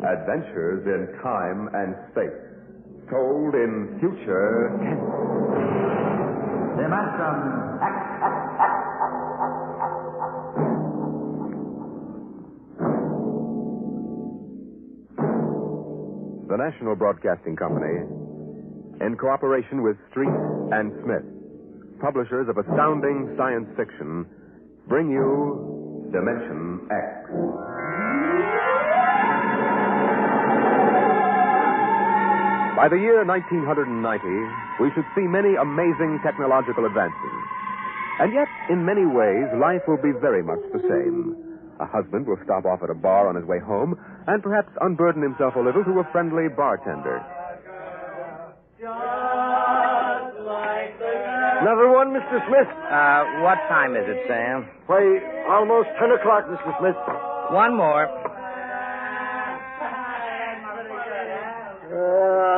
Adventures in time and space, told in future tense. Dimension X. The National Broadcasting Company, in cooperation with Street and Smith, publishers of astounding science fiction, bring you Dimension X. By the year 1990, we should see many amazing technological advances. And yet, in many ways, life will be very much the same. A husband will stop off at a bar on his way home and perhaps unburden himself a little to a friendly bartender. Another one, Mr. Smith? What time is it, Sam? Why, almost 10 o'clock, Mr. Smith. One more.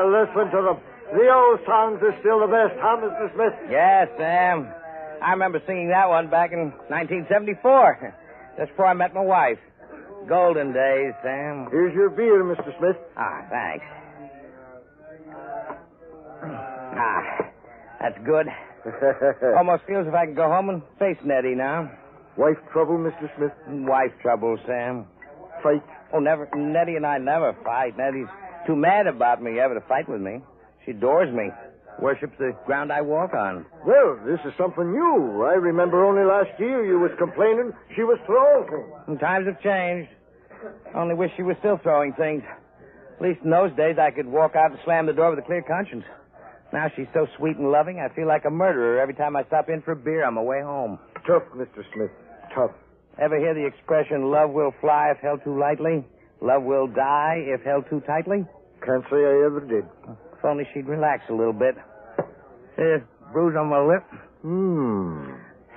Listen to them. The old songs are still the best, huh, Mr. Smith? Yes, Sam. I remember singing that one back in 1974. Just before I met my wife. Golden days, Sam. Here's your beer, Mr. Smith. Thanks. That's good. Almost feels if I can go home and face Nettie now. Wife trouble, Mr. Smith? Wife trouble, Sam. Fight? Oh, never. Nettie and I never fight. Nettie's too mad about me ever to fight with me. She adores me. Worships the ground I walk on. Well, this is something new. I remember only last year you was complaining she was throwing things. And times have changed. Only wish she was still throwing things. At least in those days I could walk out and slam the door with a clear conscience. Now she's so sweet and loving, I feel like a murderer every time I stop in for a beer on my way home. Tough, Mr. Smith. Tough. Ever hear the expression, love will fly if held too lightly? Love will die if held too tightly? Can't say I ever did. If only she'd relax a little bit. There's a bruise on my lip.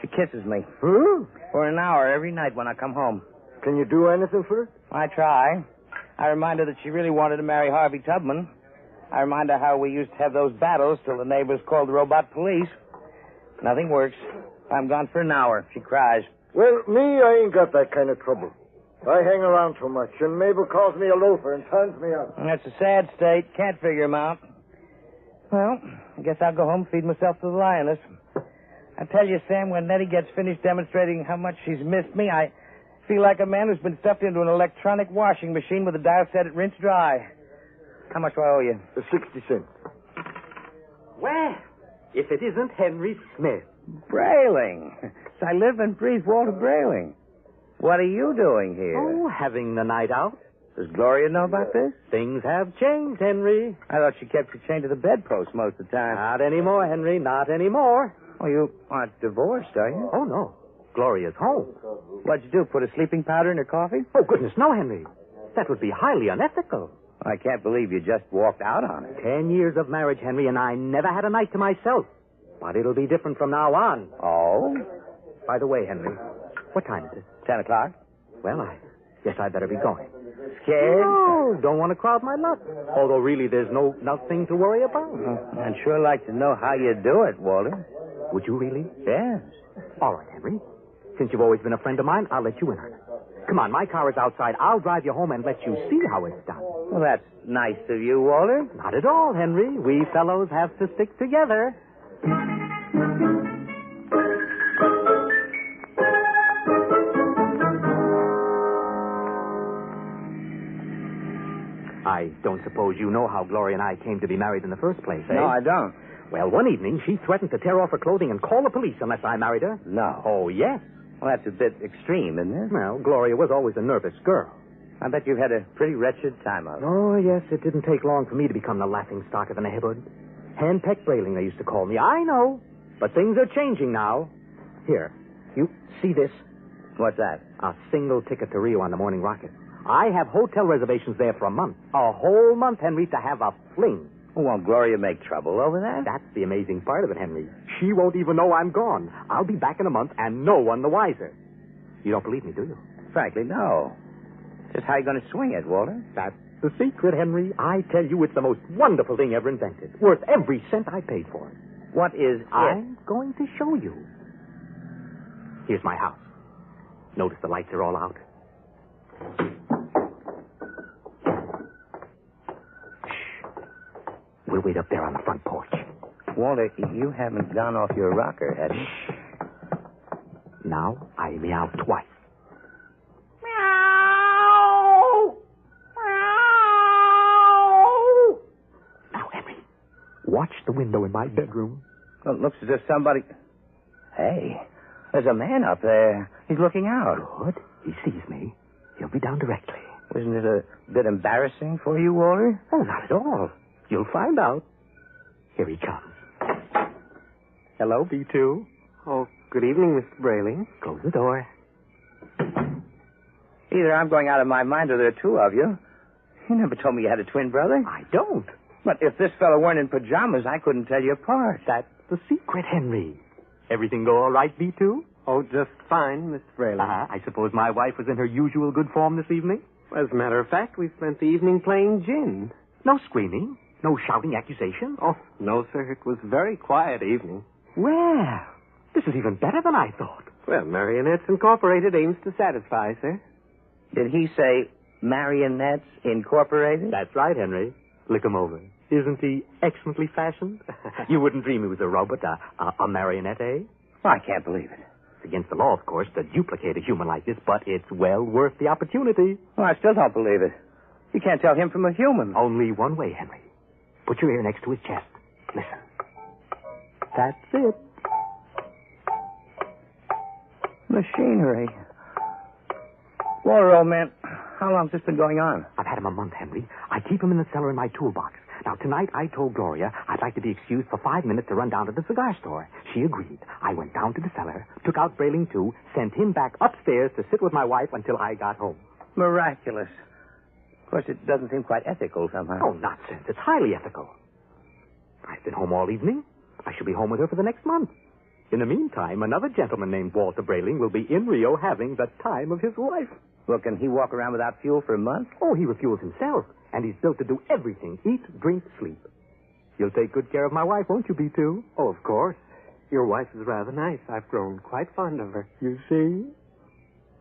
She kisses me. Huh? For an hour every night when I come home. Can you do anything for her? I try. I remind her that she really wanted to marry Harvey Tubman. I remind her how we used to have those battles till the neighbors called the robot police. Nothing works. I'm gone for an hour. She cries. Well, me, I ain't got that kind of trouble. I hang around too much, and Mabel calls me a loafer and turns me out. That's a sad state. Can't figure him out. Well, I guess I'll go home and feed myself to the lioness. I tell you, Sam, when Nettie gets finished demonstrating how much she's missed me, I feel like a man who's been stuffed into an electronic washing machine with a dial set at rinse dry. How much do I owe you? 60 cents. Well, if it isn't Henry Smith. Brayling. So I live and breathe Walter Brayling. What are you doing here? Oh, having the night out. Does Gloria know about this? Things have changed, Henry. I thought she kept you chained to the bedpost most of the time. Not anymore, Henry. Not anymore. Oh, you aren't divorced, are you? Oh, no. Gloria's home. What'd you do, put a sleeping powder in her coffee? Oh, goodness, no, Henry. That would be highly unethical. I can't believe you just walked out on it. 10 years of marriage, Henry, and I never had a night to myself. But it'll be different from now on. Oh? By the way, Henry, what time is it? 10 o'clock. Well, I guess I better be going. Scared? No, don't want to crowd my luck. Although, really, there's nothing to worry about. I'd sure like to know how you do it, Walter. Would you really? Yes. All right, Henry. Since you've always been a friend of mine, I'll let you in on it. Come on, my car is outside. I'll drive you home and let you see how it's done. Well, that's nice of you, Walter. Not at all, Henry. We fellows have to stick together. I don't suppose you know how Gloria and I came to be married in the first place, eh? No, I don't. Well, one evening, she threatened to tear off her clothing and call the police unless I married her. No. Oh, yes. Well, that's a bit extreme, isn't it? Well, Gloria was always a nervous girl. I bet you've had a pretty wretched time of it. Oh, yes, it didn't take long for me to become the laughing stock of the neighborhood. Hand-pecked Brayling, they used to call me. I know. But things are changing now. Here, you see this? What's that? A single ticket to Rio on the morning rocket. I have hotel reservations there for a month. A whole month, Henry, to have a fling. Well, won't Gloria make trouble over that? That's the amazing part of it, Henry. She won't even know I'm gone. I'll be back in a month, and no one the wiser. You don't believe me, do you? Frankly, no. Just how you going to swing it, Walter? That's the secret, Henry. I tell you, it's the most wonderful thing ever invented. Worth every cent I paid for it. What is it? I'm going to show you. Here's my house. Notice the lights are all out. We'll wait up there on the front porch. Walter, you haven't gone off your rocker, have you? Now I meow twice. Meow! Meow! Now, Henry, watch the window in my bedroom. Well, it looks as if somebody... Hey, there's a man up there. He's looking out. Good. He sees me. He'll be down directly. Isn't it a bit embarrassing for you, Walter? Oh, not at all. You'll find out. Here he comes. Hello, B2. Oh, good evening, Mr. Brayling. Close the door. Either I'm going out of my mind or there are two of you. You never told me you had a twin brother. I don't. But if this fellow weren't in pajamas, I couldn't tell you apart. That's the secret, Henry. Everything go all right, B2? Oh, just fine, Mr. Brayling. I suppose my wife was in her usual good form this evening? As a matter of fact, we spent the evening playing gin. No screaming? No shouting accusations? Oh, no, sir. It was a very quiet evening. Well, this is even better than I thought. Well, Marrionettes Incorporated aims to satisfy, sir. Did he say Marrionettes Incorporated? That's right, Henry. Look him over. Isn't he excellently fashioned? You wouldn't dream he was a robot, a marionette, eh? I can't believe it. It's against the law, of course, to duplicate a human like this, but it's well worth the opportunity. Well, I still don't believe it. You can't tell him from a human. Only one way, Henry. Put your ear next to his chest. Listen. That's it. Machinery. Walter, old man, how long's this been going on? I've had him a month, Henry. I keep him in the cellar in my toolbox. Now, tonight I told Gloria I'd like to be excused for 5 minutes to run down to the cigar store. She agreed. I went down to the cellar, took out Brayling, too, sent him back upstairs to sit with my wife until I got home. Miraculous. Of course, it doesn't seem quite ethical somehow. Oh, nonsense. It's highly ethical. I've been home all evening. I shall be home with her for the next month. In the meantime, another gentleman named Walter Brayling will be in Rio having the time of his life. Well, can he walk around without fuel for a month? Oh, he refuels himself. And he's built to do everything. Eat, drink, sleep. You'll take good care of my wife, won't you, B2? Oh, of course. Your wife is rather nice. I've grown quite fond of her. You see?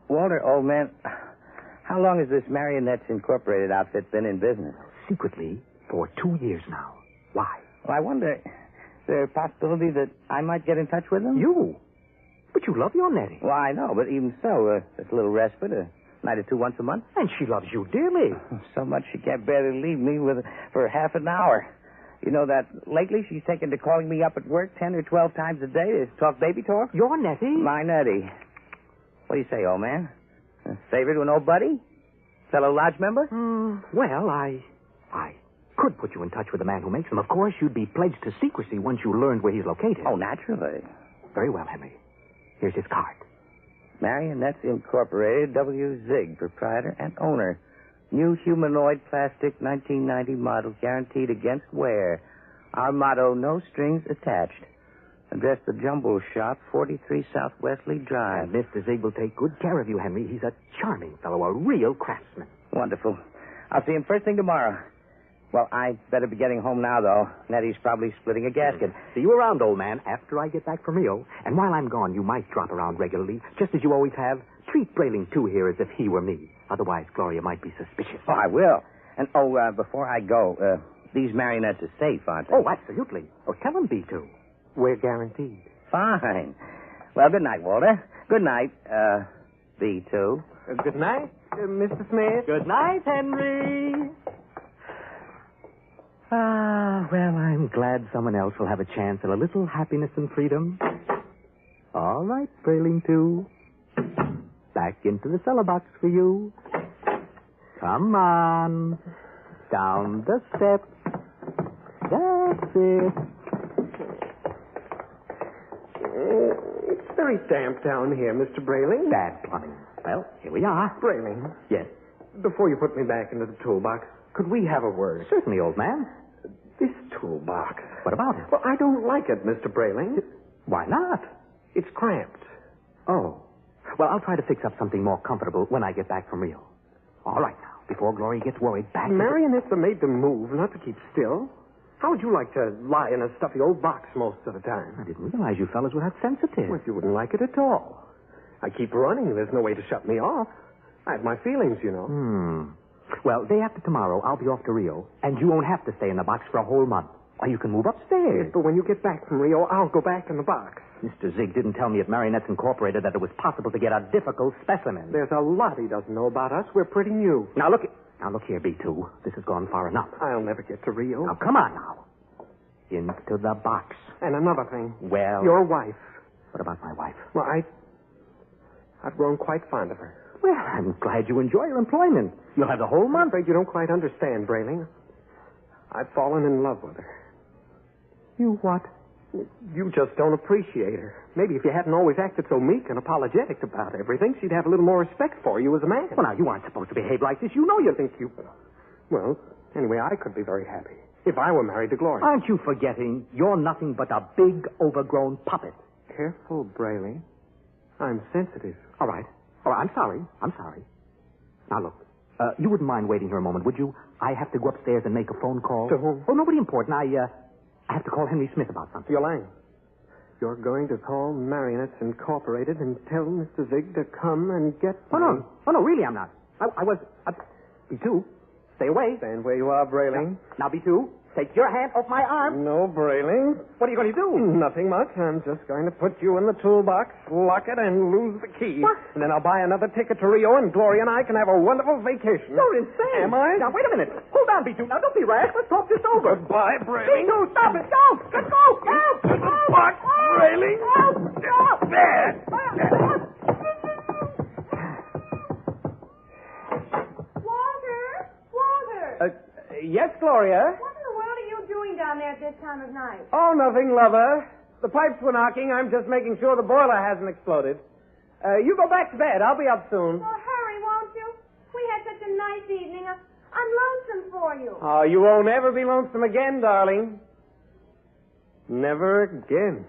Walter, old man, how long has this Marrionettes Incorporated outfit been in business? Secretly, for 2 years now. Why? Well, I wonder, is there a possibility that I might get in touch with them? You? But you love your Nettie. Well, I know, but even so, just a little respite, a night or two once a month. And she loves you dearly. So much she can't bear to leave me for half an hour. You know that lately she's taken to calling me up at work 10 or 12 times a day to talk baby talk? Your Nettie? My Nettie. What do you say, old man? A favor to an old buddy? Fellow lodge member? Well, I could put you in touch with the man who makes them. Of course, you'd be pledged to secrecy once you learned where he's located. Oh, naturally. Very well, Henry. Here's his card. Marrionettes Incorporated, W. Zig, proprietor and owner. New humanoid plastic 1990 model guaranteed against wear. Our motto, no strings attached. Address the Jumble Shop, 43 South Wesley Drive. And Mr. Zig will take good care of you, Henry. He's a charming fellow, a real craftsman. Wonderful. I'll see him first thing tomorrow. Well, I'd better be getting home now, though. Nettie's probably splitting a gasket. See you around, old man, after I get back from Rio. And while I'm gone, you might drop around regularly, just as you always have. Treat Brayling, too, here as if he were me. Otherwise, Gloria might be suspicious. Oh, I will. And, before I go, these marionettes are safe, aren't they? Oh, absolutely. Oh, tell them, B2. We're guaranteed. Fine. Well, good night, Walter. Good night, B2. Good night, Mr. Smith. Good night, Henry. Well, I'm glad someone else will have a chance at a little happiness and freedom. All right, Brayling, too. Back into the cellar box for you. Come on. Down the steps. That's it. It's very damp down here, Mr. Brayling. Bad plumbing. Well, here we are. Brayling, Yes. before you put me back into the toolbox, could we have a word? Certainly, old man. This toolbox. What about it? Well, I don't like it, Mr. Brayling. Why not? It's cramped. Oh. Well, I'll try to fix up something more comfortable when I get back from Rio. All right, now, before Gloria gets worried, back to Marionettes are made to move, not to keep still. How would you like to lie in a stuffy old box most of the time? I didn't realize you fellas were that sensitive. Well, you wouldn't like it at all. I keep running. There's no way to shut me off. I have my feelings, you know. Well, day after tomorrow, I'll be off to Rio, and you won't have to stay in the box for a whole month. Or you can move upstairs. But when you get back from Rio, I'll go back in the box. Mr. Zig didn't tell me at Marrionettes Incorporated that it was possible to get a difficult specimen. There's a lot he doesn't know about us. We're pretty new. Now, look here, B2. This has gone far enough. I'll never get to Rio. Now, come on now. Into the box. And another thing. Well... Your wife. What about my wife? Well, I've grown quite fond of her. Well, I'm glad you enjoy your employment. You'll have the whole I'm month. afraid you don't quite understand, Brayling. I've fallen in love with her. You what? You just don't appreciate her. Maybe if you hadn't always acted so meek and apologetic about everything, she'd have a little more respect for you as a man. Well, now, you aren't supposed to behave like this. You know you think you... Well, anyway, I could be very happy if I were married to Gloria. Aren't you forgetting you're nothing but a big, overgrown puppet? Careful, Brayling. I'm sensitive. All right. I'm sorry. Now, look, you wouldn't mind waiting here a moment, would you? I have to go upstairs and make a phone call. To whom? Oh, nobody important. I have to call Henry Smith about something. Yolande, you're going to call Marrionettes Incorporated and tell Mr. Zig to come and get me. Oh, no, really, I'm not. I was... B2, stay away. Stand where you are, Brayling. Now, B2, take your hand off my arm. No, Brayling. What are you going to do? Nothing much. I'm just going to put you in the toolbox, lock it, and lose the key. What? And then I'll buy another ticket to Rio, and Gloria and I can have a wonderful vacation. You're insane. Am I? Now, wait a minute. Hold on, B2. Now, don't be rash. Let's talk this over. Goodbye, Brayling. B2, stop it. Go. Let's go. Go. What, Brayling? Go. There. Walter! Yes, Gloria? What in the world are you doing down there at this time of night? Oh, nothing, lover. The pipes were knocking. I'm just making sure the boiler hasn't exploded. You go back to bed. I'll be up soon. Well, hurry, won't you? We had such a nice evening. I'm lonesome for you. Oh, you won't ever be lonesome again, darling. Never again.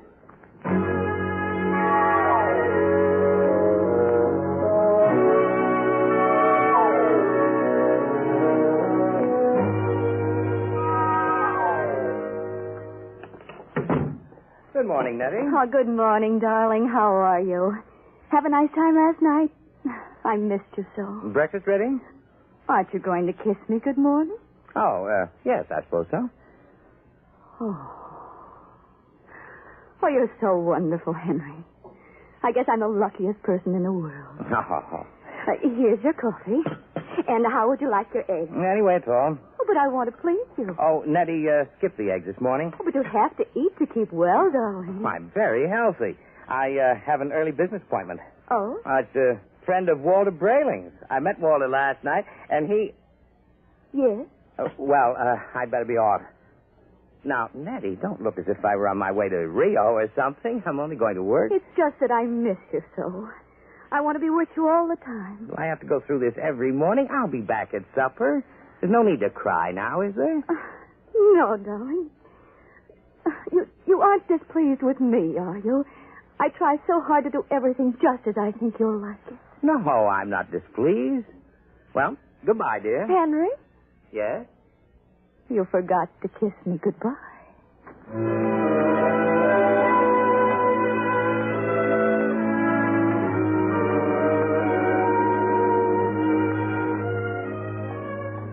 Good morning, Nettie. Oh, good morning, darling. How are you? Have a nice time last night? I missed you so. Breakfast ready? Aren't you going to kiss me good morning? Oh, yes, I suppose so. Oh, you're so wonderful, Henry. I guess I'm the luckiest person in the world. Oh. Here's your coffee. And how would you like your eggs? Anyway, it's all. Oh, but I want to please you. Oh, Nettie, skip the eggs this morning. Oh, but you have to eat to keep well, darling. I'm very healthy. I have an early business appointment. Oh? It's a friend of Walter Brayling's. I met Walter last night, and he... Yes? I'd better be off. Now, Nettie, don't look as if I were on my way to Rio or something. I'm only going to work. It's just that I miss you so. I want to be with you all the time. Do I have to go through this every morning? I'll be back at supper. There's no need to cry now, is there? No, darling. You aren't displeased with me, are you? I try so hard to do everything just as I think you'll like it. No, I'm not displeased. Well, goodbye, dear. Henry, Yes? you forgot to kiss me goodbye.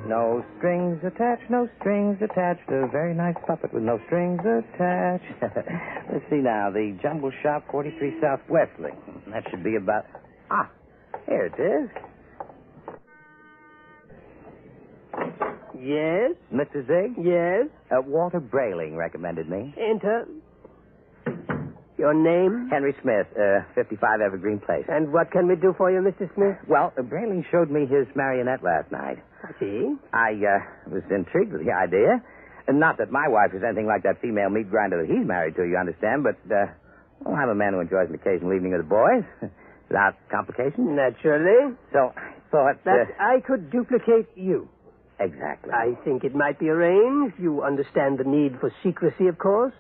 No strings attached, no strings attached. A very nice puppet with no strings attached. Let's see now. The Jumble Shop, 43 South Wesley. That should be about... here it is. Yes? Mr. Zig? Yes? Walter Brayling recommended me. Enter. Your name? Henry Smith, 55 Evergreen Place. And what can we do for you, Mr. Smith? Well, Brayling showed me his marionette last night. I see. I was intrigued with the idea. And not that my wife is anything like that female meat grinder that he's married to, you understand, but, I'm a man who enjoys an occasional evening with the boys. Without complications. Naturally. So I thought... That I could duplicate you. Exactly. I think it might be arranged. You understand the need for secrecy, of course.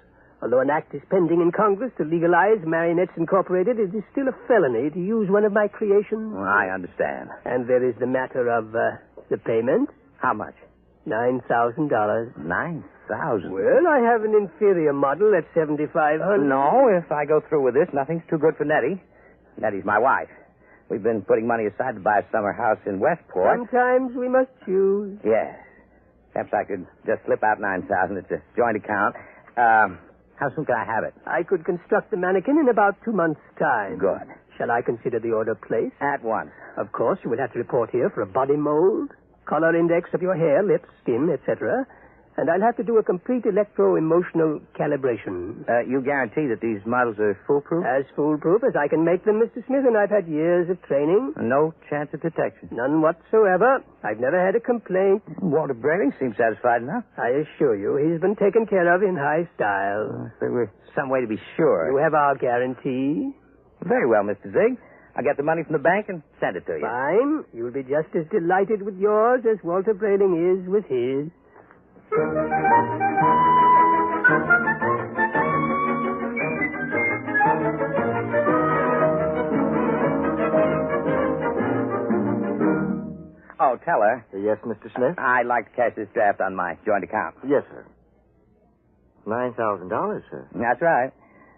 Although an act is pending in Congress to legalize Marrionettes Incorporated, it is still a felony to use one of my creations. Well, I understand. And there is the matter of the payment. How much? $9,000. $9,000? Well, I have an inferior model at $7,500. No, if I go through with this, nothing's too good for Nettie. Nettie's my wife. We've been putting money aside to buy a summer house in Westport. Sometimes we must choose. Yes. Perhaps I could just slip out $9,000. It's a joint account. How soon can I have it? I could construct the mannequin in about 2 months' time. Good. Shall I consider the order placed? At once. Of course, you will have to report here for a body mold, color index of your hair, lips, skin, etc. And I'll have to do a complete electro-emotional calibration. You guarantee that these models are foolproof? As foolproof as I can make them, Mr. Smith, and I've had years of training. No chance of detection? None whatsoever. I've never had a complaint. Walter Brayling seems satisfied enough. I assure you, he's been taken care of in high style. If there were some way to be sure. You have our guarantee. Very well, Mr. Zig. I'll get the money from the bank and send it to you. Fine. You'll be just as delighted with yours as Walter Brayling is with his. Oh, tell her. Yes, Mr. Smith? I'd like to cash this draft on my joint account. Yes, sir. $9,000, sir. That's right.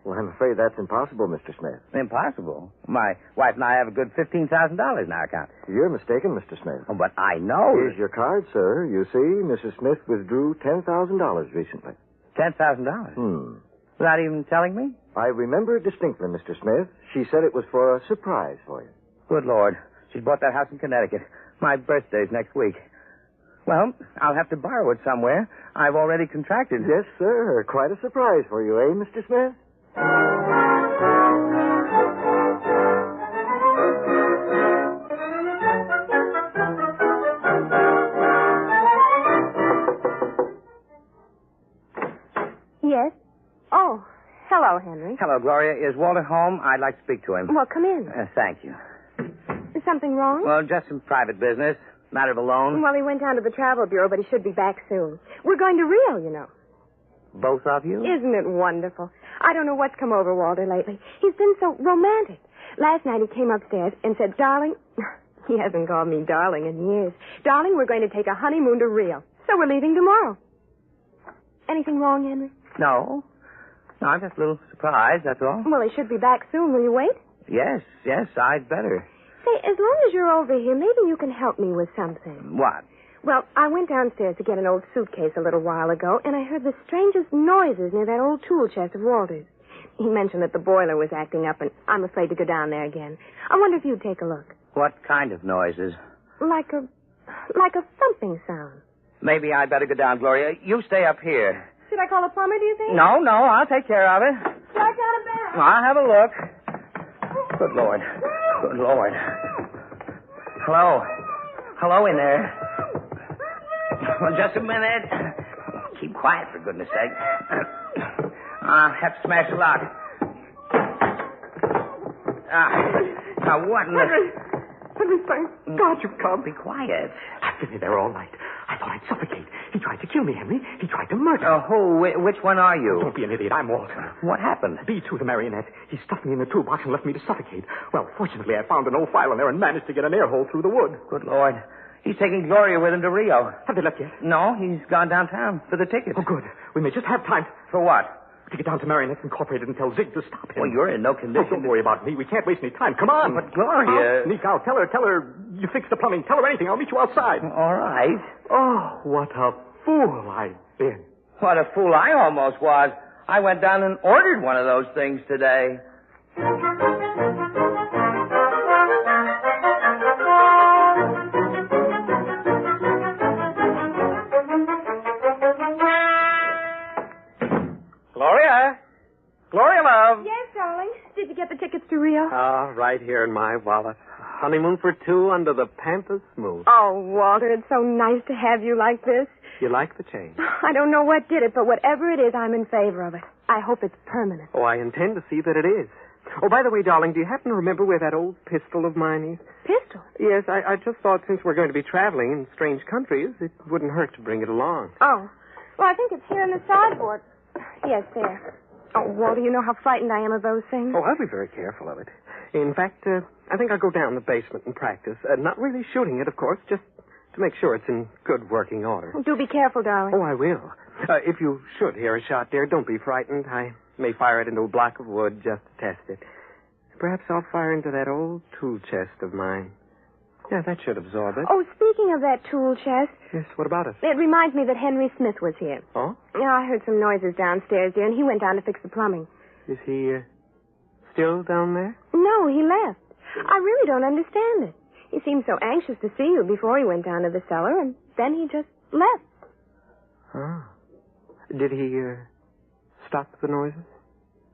Well, I'm afraid that's impossible, Mr. Smith. Impossible. My wife and I have a good $15,000 in our account. You're mistaken, Mr. Smith. Oh, but I know. Here's your card, sir. You see, Mrs. Smith withdrew $10,000 recently. $10,000? Without even telling me? I remember it distinctly, Mr. Smith. She said it was for a surprise for you. Good Lord. She's bought that house in Connecticut. My birthday's next week. Well, I'll have to borrow it somewhere. I've already contracted. Yes, sir. Quite a surprise for you, eh, Mr. Smith? Yes? Oh, hello, Henry. Hello, Gloria. Is Walter home? I'd like to speak to him. Well, come in. Thank you. Is something wrong? Well, just some private business. Matter of a loan. Well, he went down to the travel bureau, but he should be back soon. We're going to Rio, you know. Both of you? Isn't it wonderful? I don't know what's come over Walter lately. He's been so romantic. Last night he came upstairs and said, darling, he hasn't called me darling in years. Darling, we're going to take a honeymoon to Rio. So we're leaving tomorrow. Anything wrong, Henry? No. No, I'm just a little surprised, that's all. Well, he should be back soon. Will you wait? Yes, I'd better. Say, as long as you're over here, maybe you can help me with something. What? Well, I went downstairs to get an old suitcase a little while ago, and I heard the strangest noises near that old tool chest of Walter's. He mentioned that the boiler was acting up, and I'm afraid to go down there again. I wonder if you'd take a look. What kind of noises? Like a thumping sound. Maybe I'd better go down, Gloria. You stay up here. Should I call a plumber, do you think? No, I'll take care of it. Strike out a bell. I'll have a look. Good Lord. Hello in there. Well, just a minute. Keep quiet, for goodness sake. I'll have to smash the lock. Now, what in the... Henry, thank God you've come. Be quiet. I've been in there all night. I thought I'd suffocate. He tried to kill me, Henry. He tried to murder me. Who? Which one are you? Don't be an idiot. I'm Walter. What happened? B2, the Marrionette. He stuffed me in the toolbox and left me to suffocate. Well, fortunately, I found an old file in there and managed to get an air hole through the wood. Good Lord. He's taking Gloria with him to Rio. Have they left yet? No, he's gone downtown for the tickets. Oh, good. We may just have time. For what? To get down to Marrionettes Incorporated and tell Zig to stop him. Well, you're in no condition. Oh, don't worry about me. We can't waste any time. Come on. But Gloria... I'll sneak out. Tell her you fixed the plumbing. Tell her anything. I'll meet you outside. All right. Oh, what a fool I've been. What a fool I almost was. I went down and ordered one of those things today. Gloria, love. Yes, darling. Did you get the tickets to Rio? Right here in my wallet. Honeymoon for two under the pampas smooth. Oh, Walter, it's so nice to have you like this. You like the change? I don't know what did it, but whatever it is, I'm in favor of it. I hope it's permanent. Oh, I intend to see that it is. Oh, by the way, darling, do you happen to remember where that old pistol of mine is? Pistol? Yes, I just thought since we're going to be traveling in strange countries, it wouldn't hurt to bring it along. Oh. Well, I think it's here in the sideboard. Yes, there. Oh, Walter, you know how frightened I am of those things. Oh, I'll be very careful of it. In fact, I think I'll go down the basement and practice. Not really shooting it, of course, just to make sure it's in good working order. Do be careful, darling. Oh, I will. If you should hear a shot there, don't be frightened. I may fire it into a block of wood just to test it. Perhaps I'll fire into that old tool chest of mine. Yeah, that should absorb it. Oh, speaking of that tool chest, Yes, what about it? it reminds me that Henry Smith was here. Oh? Yeah, I heard some noises downstairs, dear, and he went down to fix the plumbing. Is he still down there? No, he left. I really don't understand it. He seemed so anxious to see you before he went down to the cellar, and then he just left. Oh. Did he stop the noises?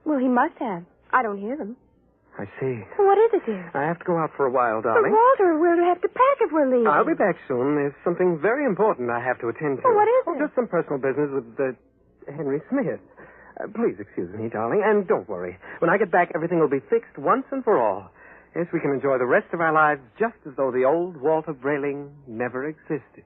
Well, he must have. I don't hear them. I see. What is it, dear? I have to go out for a while, But, darling. Walter, we'll have to pack if we're leaving. I'll be back soon. There's something very important I have to attend to. Oh, what is it? Just some personal business with Henry Smith. Please excuse me, darling, and don't worry. When I get back, everything will be fixed once and for all. Yes, we can enjoy the rest of our lives just as though the old Walter Brayling never existed.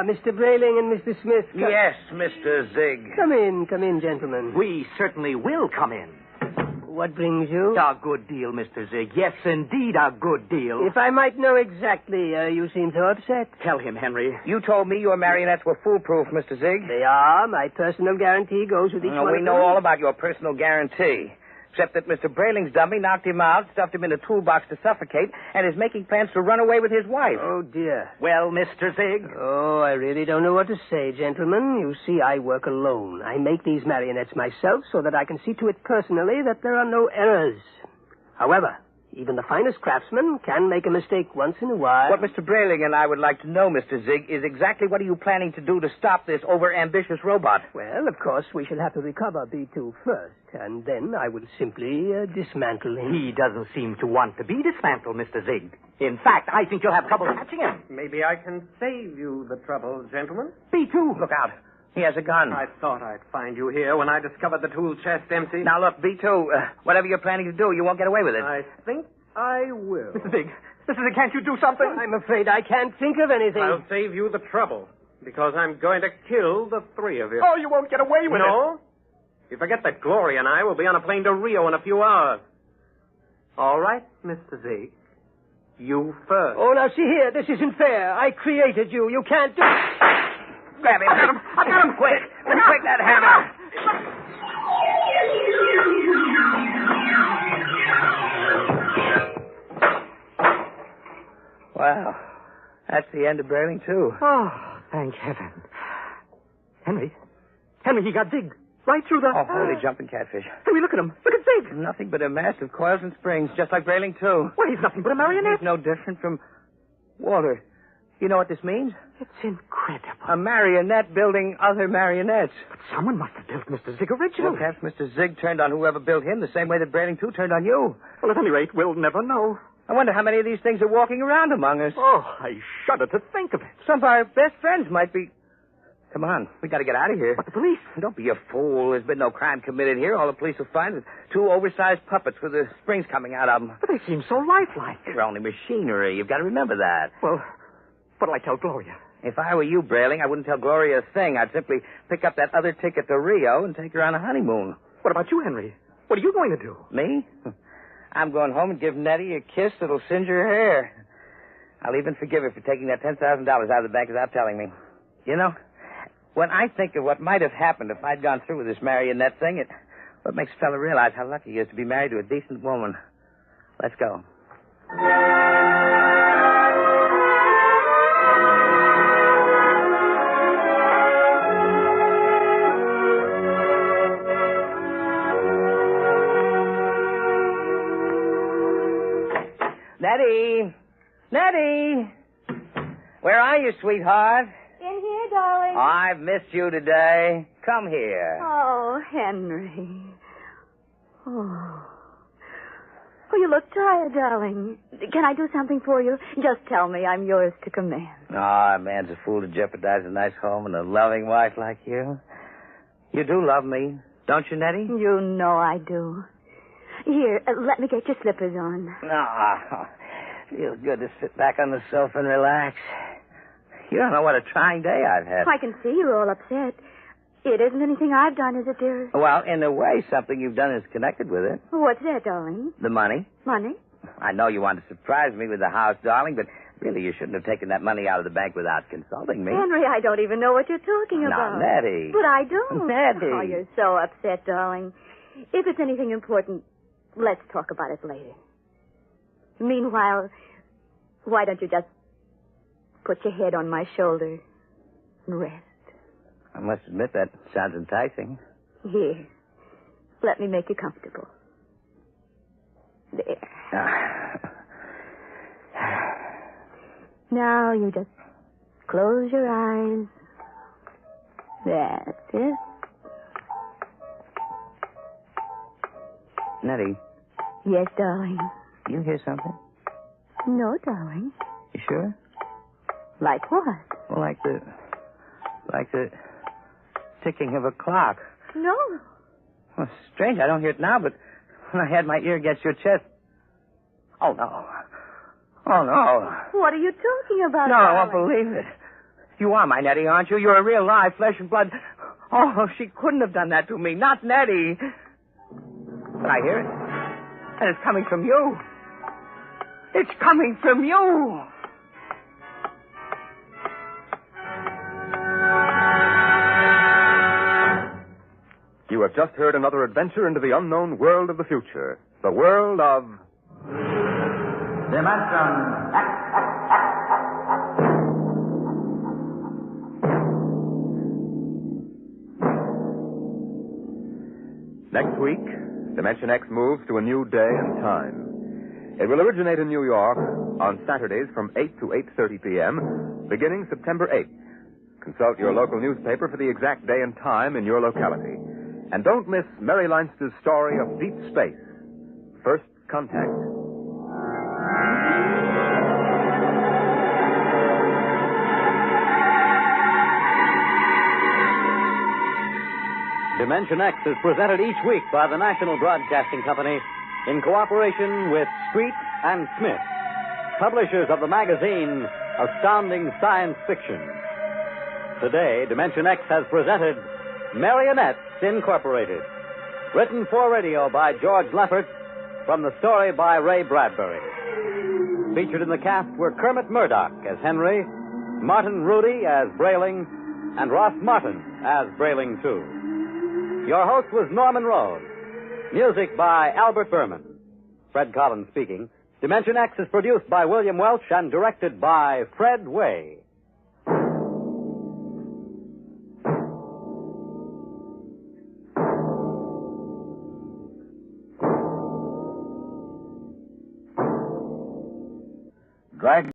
Mr. Brayling and Mr. Smith. Yes, Mr. Zig. Come in, gentlemen. We certainly will come in. What brings you? A good deal, Mr. Zig. Yes, indeed, a good deal. If I might know exactly, you seem so upset. Tell him, Henry. You told me your marionettes were foolproof, Mr. Zig. They are. My personal guarantee goes with each one We of know them. all about your personal guarantee. Except that Mr. Brayling's dummy knocked him out, stuffed him in a toolbox to suffocate, and is making plans to run away with his wife. Oh, dear. Well, Mr. Zig. Oh, I really don't know what to say, gentlemen. You see, I work alone. I make these marionettes myself so that I can see to it personally that there are no errors. However, even the finest craftsman can make a mistake once in a while. What Mr. Brayling and I would like to know, Mr. Zig, is exactly what are you planning to do to stop this over-ambitious robot? Well, of course, we shall have to recover B2 first, and then I will simply dismantle him. He doesn't seem to want to be dismantled, Mr. Zig. In fact, I think you'll have trouble catching him. Maybe I can save you the trouble, gentlemen. B2. Look out. He has a gun. I thought I'd find you here when I discovered the tool chest empty. Now, look, B2, whatever you're planning to do, you won't get away with it. I think I will. Mr. Zig, can't you do something? I'm afraid I can't think of anything. I'll save you the trouble, because I'm going to kill the three of you. Oh, you won't get away with it. No? You forget that Gloria and I will be on a plane to Rio in a few hours. All right, Mr. Z. You first. Oh, now, see here. This isn't fair. I created you. You can't do... Grab him. I got him. Quick. Quick, that hammer. Well, that's the end of Brayling, too. Oh, thank heaven. Henry, he got Zig right through the... Oh, holy jumping catfish. Henry, look at him. Look at Zig. Nothing but a mass of coils and springs, just like Brayling, too. Well, he's nothing but a marionette. He's no different from... Walter, you know what this means? It's incredible. A marionette building other marionettes. But someone must have built Mr. Zig originally. Well, perhaps Mr. Zig turned on whoever built him the same way that Brayling, too, turned on you. Well, at any rate, we'll never know. I wonder how many of these things are walking around among us. Oh, I shudder to think of it. Some of our best friends might be... Come on, we got to get out of here. But the police? Don't be a fool. There's been no crime committed here. All the police will find is two oversized puppets with the springs coming out of them. But they seem so lifelike. They're only machinery. You've got to remember that. Well, what'll I tell Gloria? If I were you, Brayling, I wouldn't tell Gloria a thing. I'd simply pick up that other ticket to Rio and take her on a honeymoon. What about you, Henry? What are you going to do? Me? I'm going home and give Nettie a kiss that'll singe her hair. I'll even forgive her for taking that $10,000 out of the bank without telling me. You know, when I think of what might have happened if I'd gone through with this marionette thing, what makes a fella realize how lucky he is to be married to a decent woman. Let's go. Nettie! Where are you, sweetheart? In here, darling. I've missed you today. Come here. Oh, Henry. Oh. Oh, you look tired, darling. Can I do something for you? Just tell me. I'm yours to command. Oh, a man's a fool to jeopardize a nice home and a loving wife like you. You do love me, don't you, Nettie? You know I do. Here, let me get your slippers on. Oh, feels good to sit back on the sofa and relax. You don't know what a trying day I've had. I can see you're all upset. It isn't anything I've done, is it, dearest? Well, in a way, something you've done is connected with it. What's that, darling? The money. Money? I know you want to surprise me with the house, darling, but really you shouldn't have taken that money out of the bank without consulting me. Henry, I don't even know what you're talking Now, about. Nettie. But I don't. Nettie. Oh, you're so upset, darling. If it's anything important, let's talk about it later. Meanwhile, why don't you just put your head on my shoulder and rest? I must admit that sounds enticing. Here. Let me make you comfortable. There. Now you just close your eyes. That's it. Nettie, Yes, darling. you hear something? No, darling. You sure? Like what? Well, like the ticking of a clock. No. Well, strange, I don't hear it now, but when I had my ear against your chest... Oh, no. Oh, no. What are you talking about, No, I darling? won't believe it. You are my Nettie, aren't you? You're a real live flesh and blood. Oh, she couldn't have done that to me. Not Nettie. But I hear it. And it's coming from you. It's coming from you. You have just heard another adventure into the unknown world of the future. The world of... Dimension X. Next week, Dimension X moves to a new day and time. It will originate in New York on Saturdays from 8 to 8:30 p.m., beginning September 8th. Consult your local newspaper for the exact day and time in your locality. And don't miss Mary Leinster's story of deep space, First Contact. Dimension X is presented each week by the National Broadcasting Company in cooperation with Street and Smith, publishers of the magazine Astounding Science Fiction. Today, Dimension X has presented Marrionettes Incorporated, written for radio by George Leffert, from the story by Ray Bradbury. Featured in the cast were Kermit Murdoch as Henry, Martin Rudy as Brayling, and Ross Martin as Brayling, too. Your host was Norman Rose. Music by Albert Berman. Fred Collins speaking. Dimension X is produced by William Welch and directed by Fred Way. Drag